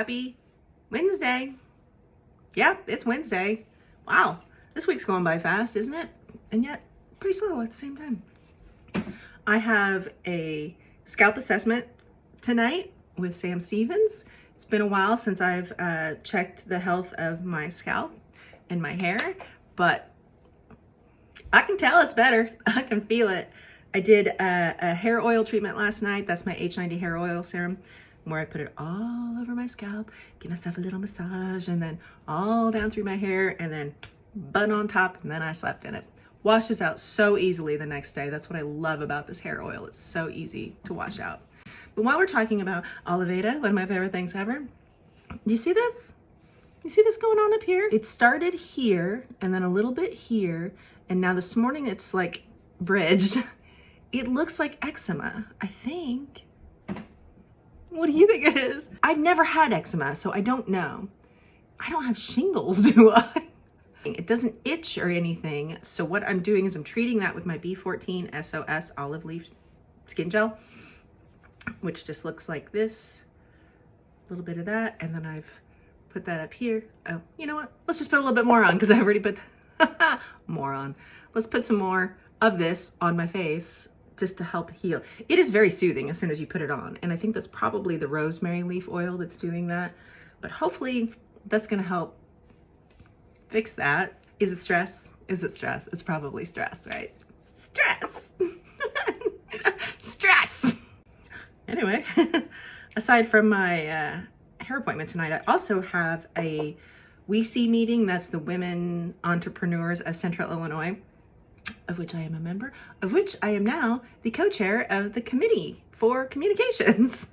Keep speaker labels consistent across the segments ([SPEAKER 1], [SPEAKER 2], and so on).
[SPEAKER 1] Happy Wednesday. Yeah, it's Wednesday. Wow, this week's going by fast, isn't it? And yet pretty slow at the same time. I have a scalp assessment tonight with Sam Stevens. It's been a while since I've checked the health of my scalp and my hair, but I can tell it's better. I can feel it. I did a hair oil treatment last night. That's my H90 hair oil serum, where I put it all over my scalp, give myself a little massage, and then all down through my hair, and then bun on top, and then I slept in it. Washes out so easily the next day. That's what I love about this hair oil. It's so easy to wash out. But while we're talking about Oliveda, one of my favorite things ever, you see this? You see this going on up here? It started here, and then a little bit here, and now this morning it's like bridged. It looks like eczema, I think. What do you think it is? I've never had eczema, so I don't know. I don't have shingles, do I? It doesn't itch or anything. So what I'm doing is I'm treating that with my B14 SOS olive leaf skin gel, which just looks like this. A little bit of that, and then I've put that up here. Oh, you know what? Let's just put a little bit more on because I already put more on. Let's put some more of this on my face just to help heal. It is very soothing as soon as you put it on. And I think that's probably the rosemary leaf oil that's doing that. But hopefully that's gonna help fix that. Is it stress? Is it stress? It's probably stress, right? Stress. Stress. Anyway, aside from my hair appointment tonight, I also have a WEC meeting. That's the Women Entrepreneurs of Central Illinois, of which I am a member, of which I am now the co-chair of the committee for communications.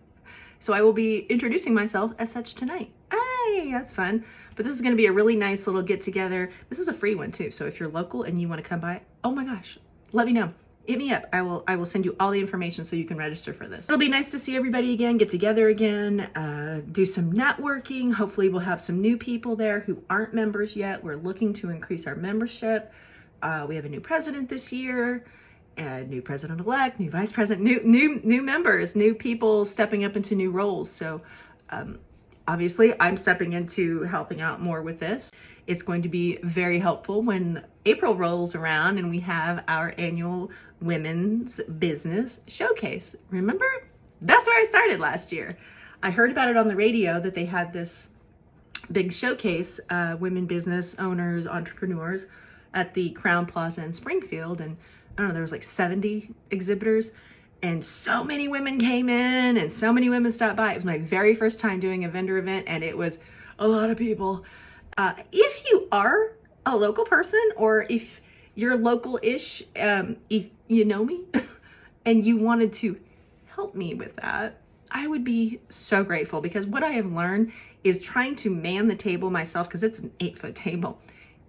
[SPEAKER 1] So I will be introducing myself as such tonight. Hey, that's fun. But this is going to be a really nice little get together. This is a free one too. So if you're local and you want to come by, oh my gosh, let me know. Hit me up. I will send you all the information so you can register for this. It'll be nice to see everybody again, get together again, do some networking. Hopefully we'll have some new people there who aren't members yet. We're looking to increase our membership. We have a new president this year, a new president-elect, new vice president, new members, new people stepping up into new roles. So obviously I'm stepping into helping out more with this. It's going to be very helpful when April rolls around and we have our annual Women's Business Showcase. Remember? That's where I started last year. I heard about it on the radio that they had this big showcase, women business owners, entrepreneurs, at the Crown Plaza in Springfield. And I don't know, there was like 70 exhibitors and so many women came in and so many women stopped by. It was my very first time doing a vendor event and it was a lot of people. If you are a local person or if you're local-ish, if you know me and you wanted to help me with that, I would be so grateful, because what I have learned is trying to man the table myself, because it's an 8-foot table,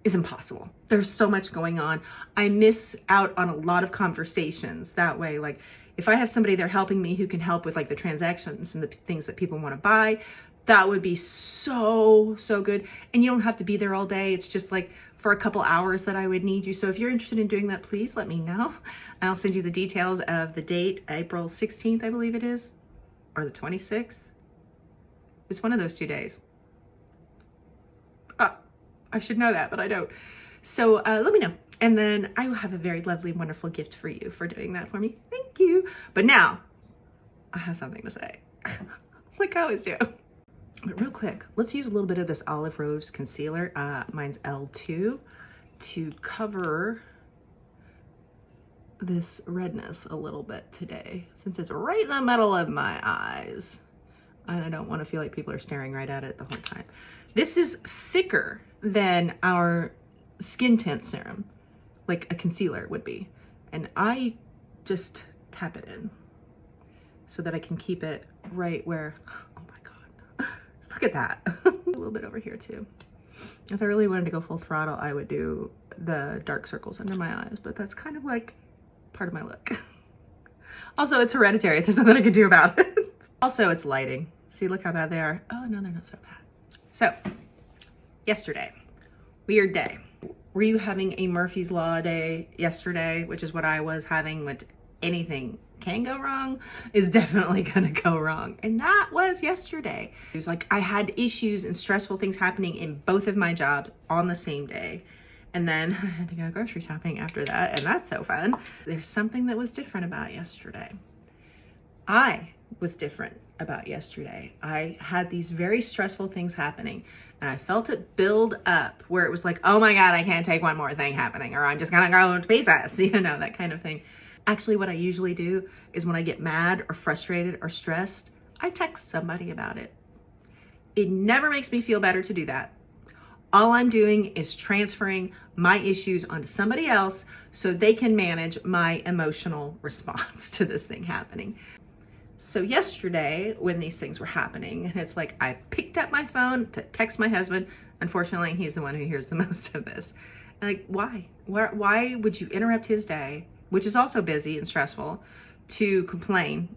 [SPEAKER 1] is impossible. There's so much going on. I miss out on a lot of conversations that way. Like if I have somebody there helping me who can help with like the transactions and the things that people want to buy, that would be so good. And you don't have to be there all day. It's just like for a couple hours that I would need you. So if you're interested in doing that, please let me know. And I'll send you the details of the date, April 16th, I believe it is, or the 26th. It's one of those 2 days. I should know that, but I don't. So let me know. And then I will have a very lovely, wonderful gift for you for doing that for me. Thank you. But now I have something to say. Like I always do. But real quick, let's use a little bit of this Olive Rose concealer. Mine's L2 to cover this redness a little bit today, since it's right in the middle of my eyes. And I don't want to feel like people are staring right at it the whole time. This is thicker than our skin tint serum, like a concealer would be. And I just tap it in so that I can keep it right where, oh my God, look at that. A little bit over here too. If I really wanted to go full throttle, I would do the dark circles under my eyes, but that's kind of like part of my look. Also, it's hereditary. There's nothing I can do about it. Also, it's lighting. See, look how bad they are. Oh no, they're not so bad. So, yesterday, weird day. Were you having a Murphy's Law day yesterday, which is what I was having with anything can go wrong is definitely going to go wrong. And that was yesterday. It was like I had issues and stressful things happening in both of my jobs on the same day. And then I had to go grocery shopping after that, and that's so fun. There's something that was different about yesterday. I was different about yesterday. I had these very stressful things happening, and I felt it build up where it was like, oh my God, I can't take one more thing happening, or I'm just gonna go to pieces, you know, that kind of thing. Actually, what I usually do is when I get mad or frustrated or stressed, I text somebody about it. It never makes me feel better to do that. All I'm doing is transferring my issues onto somebody else so they can manage my emotional response to this thing happening. So yesterday, when these things were happening, and it's like I picked up my phone to text my husband. Unfortunately, he's the one who hears the most of this. Like, why? Why would you interrupt his day, which is also busy and stressful, to complain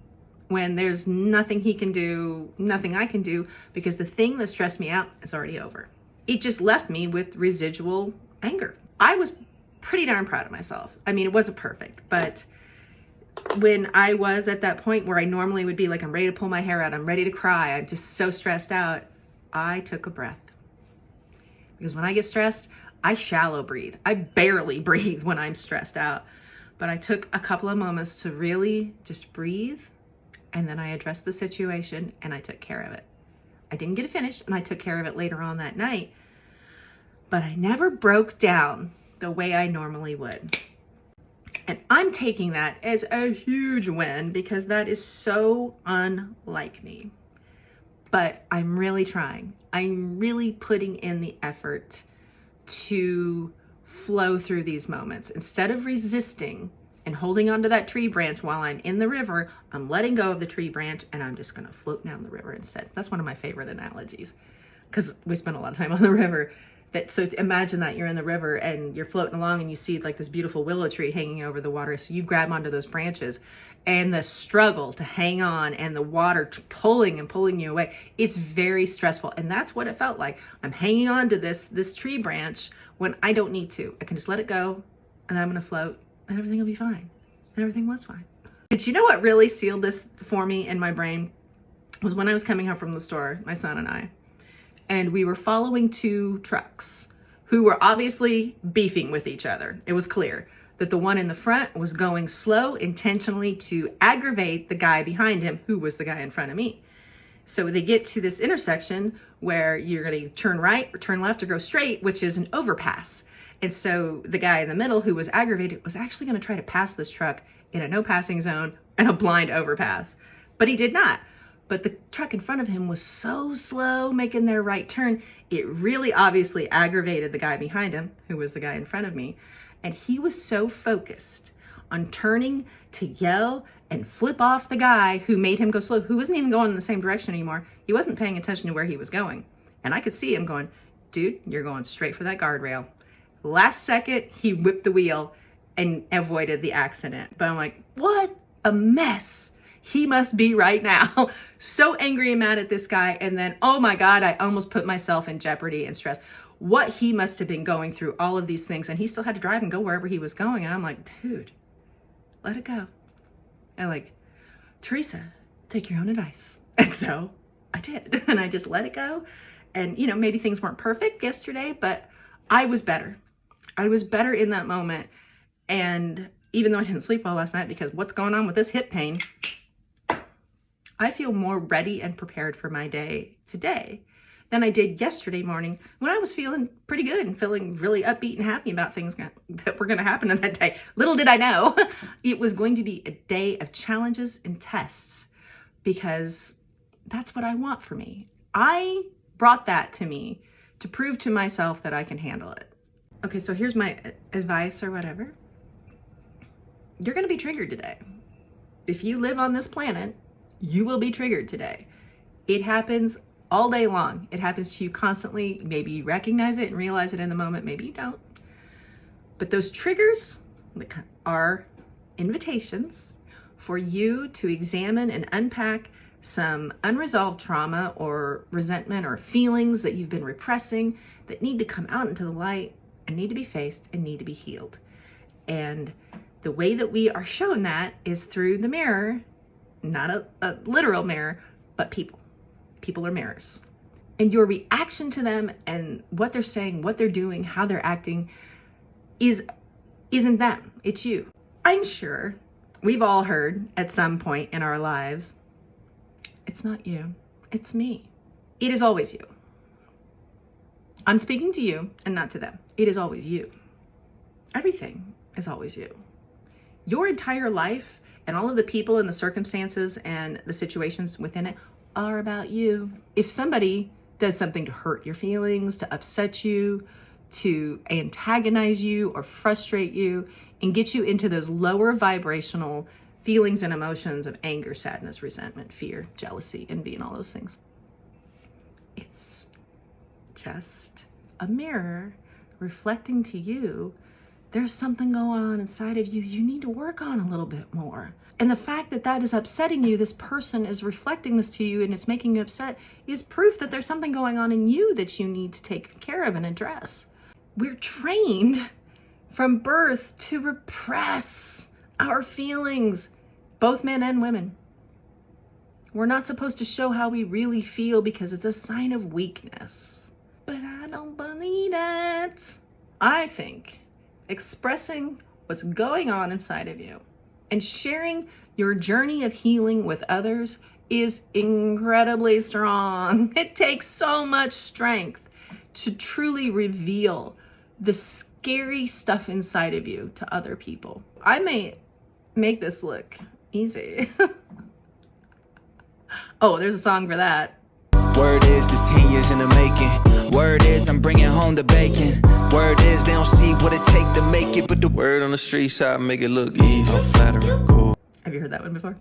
[SPEAKER 1] when there's nothing he can do, nothing I can do, because the thing that stressed me out is already over? It just left me with residual anger. I was pretty darn proud of myself. I mean, it wasn't perfect, but when I was at that point where I normally would be like, I'm ready to pull my hair out, I'm ready to cry, I'm just so stressed out, I took a breath. Because when I get stressed, I shallow breathe. I barely breathe when I'm stressed out. But I took a couple of moments to really just breathe, and then I addressed the situation and I took care of it. I didn't get it finished, and I took care of it later on that night, but I never broke down the way I normally would. And I'm taking that as a huge win because that is so unlike me. But I'm really trying. I'm really putting in the effort to flow through these moments. Instead of resisting and holding onto that tree branch while I'm in the river, I'm letting go of the tree branch and I'm just going to float down the river instead. That's one of my favorite analogies because we spend a lot of time on the river. So imagine that you're in the river and you're floating along and you see like this beautiful willow tree hanging over the water. So you grab onto those branches, and the struggle to hang on and the water pulling and pulling you away. It's very stressful. And that's what it felt like. I'm hanging on to this tree branch when I don't need to. I can just let it go and I'm going to float and everything will be fine. And everything was fine. But you know what really sealed this for me in my brain was when I was coming home from the store, my son and I. And we were following two trucks who were obviously beefing with each other. It was clear that the one in the front was going slow intentionally to aggravate the guy behind him, who was the guy in front of me. So they get to this intersection where you're going to turn right or turn left or go straight, which is an overpass. And so the guy in the middle who was aggravated was actually going to try to pass this truck in a no passing zone and a blind overpass. But he did not. But the truck in front of him was so slow making their right turn, it really obviously aggravated the guy behind him, who was the guy in front of me. And he was so focused on turning to yell and flip off the guy who made him go slow, who wasn't even going in the same direction anymore. He wasn't paying attention to where he was going. And I could see him going, dude, you're going straight for that guardrail. Last second, he whipped the wheel and avoided the accident. But I'm like, what a mess he must be right now. So angry and mad at this guy. And then, oh my God, I almost put myself in jeopardy and stress. What he must have been going through, all of these things. And he still had to drive and go wherever he was going. And I'm like, dude, let it go. And like, Teresa, take your own advice. And so I did. And I just let it go. And, you know, maybe things weren't perfect yesterday, but I was better. I was better in that moment. And even though I didn't sleep well last night because what's going on with this hip pain, I feel more ready and prepared for my day today than I did yesterday morning when I was feeling pretty good and feeling really upbeat and happy about things that were going to happen in that day. Little did I know it was going to be a day of challenges and tests, because that's what I want for me. I brought that to me to prove to myself that I can handle it. Okay, so here's my advice or whatever. You're going to be triggered today. If you live on this planet, you will be triggered today. It happens all day long. It happens to you constantly. Maybe you recognize it and realize it in the moment. Maybe you don't. But those triggers are invitations for you to examine and unpack some unresolved trauma or resentment or feelings that you've been repressing that need to come out into the light and need to be faced and need to be healed. And The way that we are shown that is through the mirror, not a literal mirror, but people. People are mirrors. And your reaction to them and what they're saying, what they're doing, how they're acting isn't them, it's you. I'm sure we've all heard at some point in our lives, it's not you, it's me. It is always you. I'm speaking to you and not to them. It is always you. Everything is always you. Your entire life and all of the people and the circumstances and the situations within it are about you. If somebody does something to hurt your feelings, to upset you, to antagonize you or frustrate you and get you into those lower vibrational feelings and emotions of anger, sadness, resentment, fear, jealousy, envy, and all those things, it's just a mirror reflecting to you there's something going on inside of you need to work on a little bit more. And the fact that that is upsetting you, this person is reflecting this to you and it's making you upset, is proof that there's something going on in you that you need to take care of and address. We're trained from birth to repress our feelings, both men and women. We're not supposed to show how we really feel because it's a sign of weakness. But I don't believe it. I think expressing what's going on inside of you and sharing your journey of healing with others is incredibly strong. It takes so much strength to truly reveal the scary stuff inside of you to other people. I may make this look easy. Oh, there's a song for that.
[SPEAKER 2] Word is this 10 years in the making. Word is I'm bringing home the bacon. Word is they don't see what it take to make it, but the word on the streets I make it look easy. I'm flattering, cool.
[SPEAKER 1] Have you heard that one before?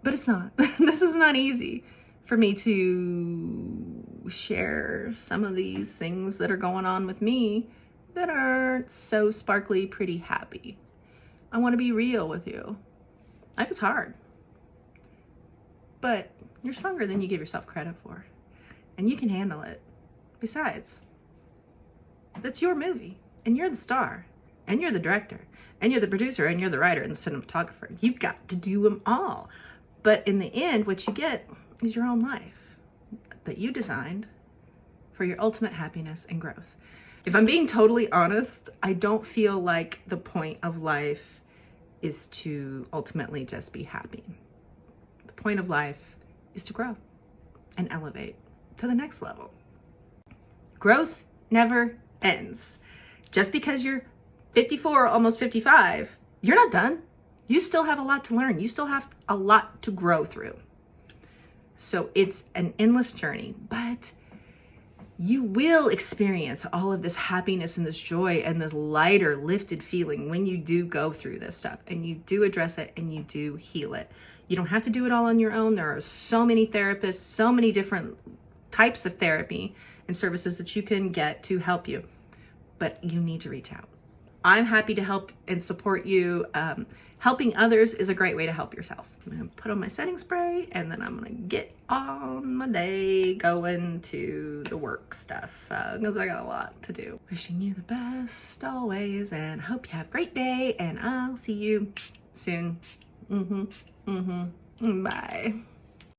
[SPEAKER 1] But it's not. This is not easy for me to share some of these things that are going on with me that aren't so sparkly, pretty happy. I want to be real with you. Life is hard. But you're stronger than you give yourself credit for. And you can handle it. Besides, that's your movie. And you're the star. And you're the director. And you're the producer. And you're the writer and the cinematographer. You've got to do them all. But in the end, what you get is your own life that you designed for your ultimate happiness and growth. If I'm being totally honest, I don't feel like the point of life is to ultimately just be happy. The point of life is to grow and elevate to the next level. Growth never ends. Just because you're 54, almost 55, you're not done. You still have a lot to learn. You still have a lot to grow through. So it's an endless journey, but you will experience all of this happiness and this joy and this lighter, lifted feeling when you do go through this stuff and you do address it and you do heal it. You don't have to do it all on your own. There are so many therapists, so many different types of therapy and services that you can get to help you, but you need to reach out. I'm happy to help and support you. Helping others is a great way to help yourself. I'm gonna put on my setting spray and then I'm gonna get on my day going to the work stuff because I got a lot to do. Wishing you the best always and hope you have a great day and I'll see you soon. Bye.